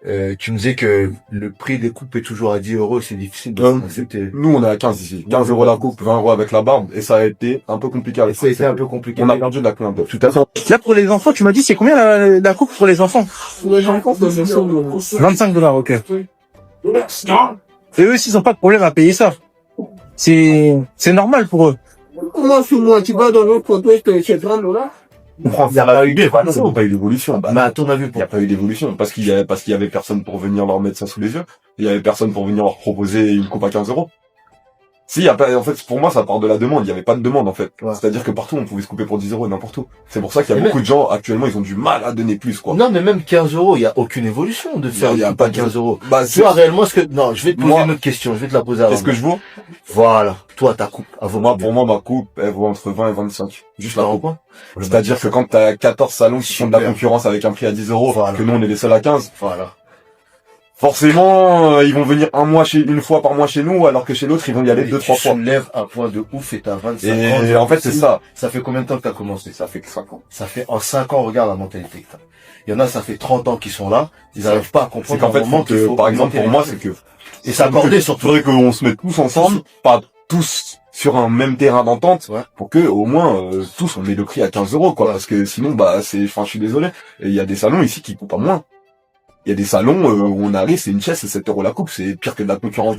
Tu me disais que le prix des coupes est toujours à 10 euros, c'est difficile de accepter. Nous, on est à 15 ici. 15 euros la coupe, 20 euros avec la barbe, et ça a été un peu compliqué avec Ça a été un peu compliqué. On a perdu de la clientèle. Tout à fait. Là, pour les enfants, tu m'as dit, c'est combien la coupe pour les enfants? Pour les enfants, c'est $25, ok. Et eux, s'ils ont pas de problème à payer ça. C'est normal pour eux. Comment sur moi, tu vas dans l'autre côté, c'est $30? Il n'y a pas eu d'évolution. Mais à ton avis, Il n'y a pas eu d'évolution. Parce qu'il y avait personne pour venir leur mettre ça sous les yeux. Il y avait personne pour venir leur proposer une coupe à 15 euros. Si, en fait, pour moi, ça part de la demande. Il n'y avait pas de demande, en fait. Ouais. C'est-à-dire que partout, on pouvait se couper pour 10 euros n'importe où. C'est pour ça qu'il y a beaucoup de gens, actuellement, ils ont du mal à donner plus, quoi. non, mais même 15 euros, il y a aucune évolution de faire Il y a une coupe pas à 15 euros. Bah, Tu vois, réellement, non, je vais te poser une autre question, je vais te la poser avant. Est-ce que je vaux? Voilà. Toi, ta coupe, Pour moi, ma coupe, elle vaut entre 20 et 25. Juste la coupe. quoi? C'est-à-dire que quand t'as 14 salons qui font de la concurrence avec un prix à 10 euros, Voilà. que nous, on est les seuls à 15. Voilà. Forcément, ils vont venir une fois par mois chez nous, alors que chez l'autre, ils vont y aller 2-3 fois. Tu lèves un point de ouf et t'as 25 ans. Et en fait, c'est ça. Ça fait combien de temps que t'as commencé? Ça fait que 5 ans. Ça fait, en 5 ans, regarde la mentalité que t'as. Il y en a, ça fait 30 ans qu'ils sont là, ils n'arrivent pas à comprendre. C'est qu'en fait, par exemple, pour moi, c'est que... Et s'accorder surtout. Faudrait qu'on se mette tous ensemble, pas tous sur un même terrain d'entente, Ouais. pour que, au moins, tous, on met le prix à 15 euros, quoi. Parce que sinon, je suis désolé. Et il y a des salons ici qui coupent à moins. Il y a des salons où on arrive, c'est une chaise, c'est 7 euros la coupe, c'est pire que de la concurrence des